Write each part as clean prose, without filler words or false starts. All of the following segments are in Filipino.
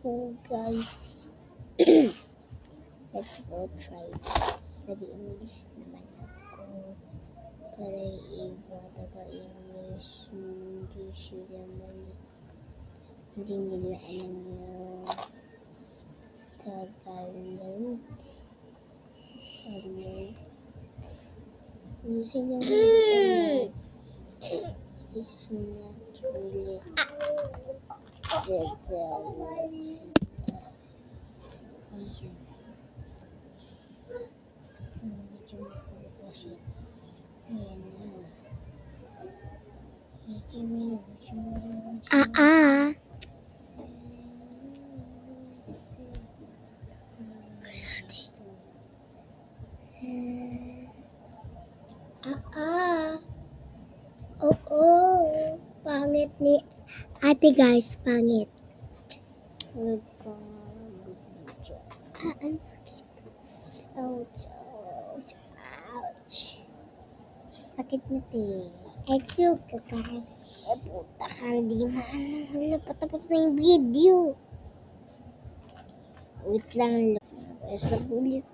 So guys, let's go try this. Nag-English naman ako. Para iba taga-English, hindi sila mali. Hindi nila alam yung Tagalog. Using yung Tagalog is not really developed sila. Ayan. Medyo makulo kasi. Ayan na. Oo. Pangit ni ate guys, pangit. Ang sakit. Ouch, ouch, ouch. Sakit na te. Eto ka guys. Puta ka, di maano. Hala, patapos na yung video. Wait lang. Sa bulit.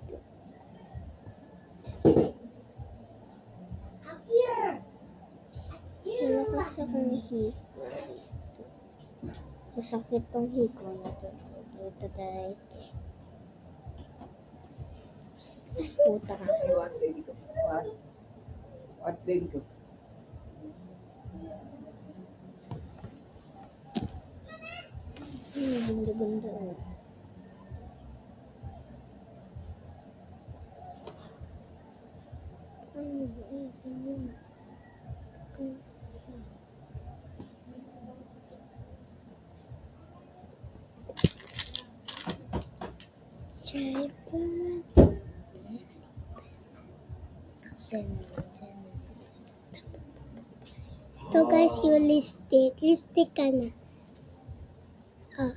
Wala kasi akong hiko. Masakit tong hiko na to. Ito tayo. Puta ka. What baby ko? Ganda-ganda. Ano ba eh? Ganyan. Ito guys yung lipstick. Lipstick ka na. Oh.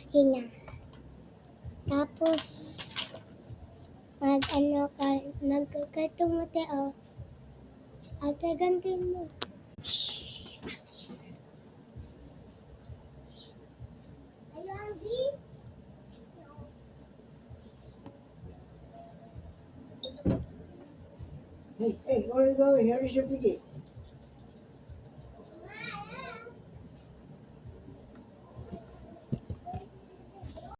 Okay na. Tapos magkakarto mo tayo. At gagantin mo. Are you hungry? Hey, where are you going? Here is your ticket.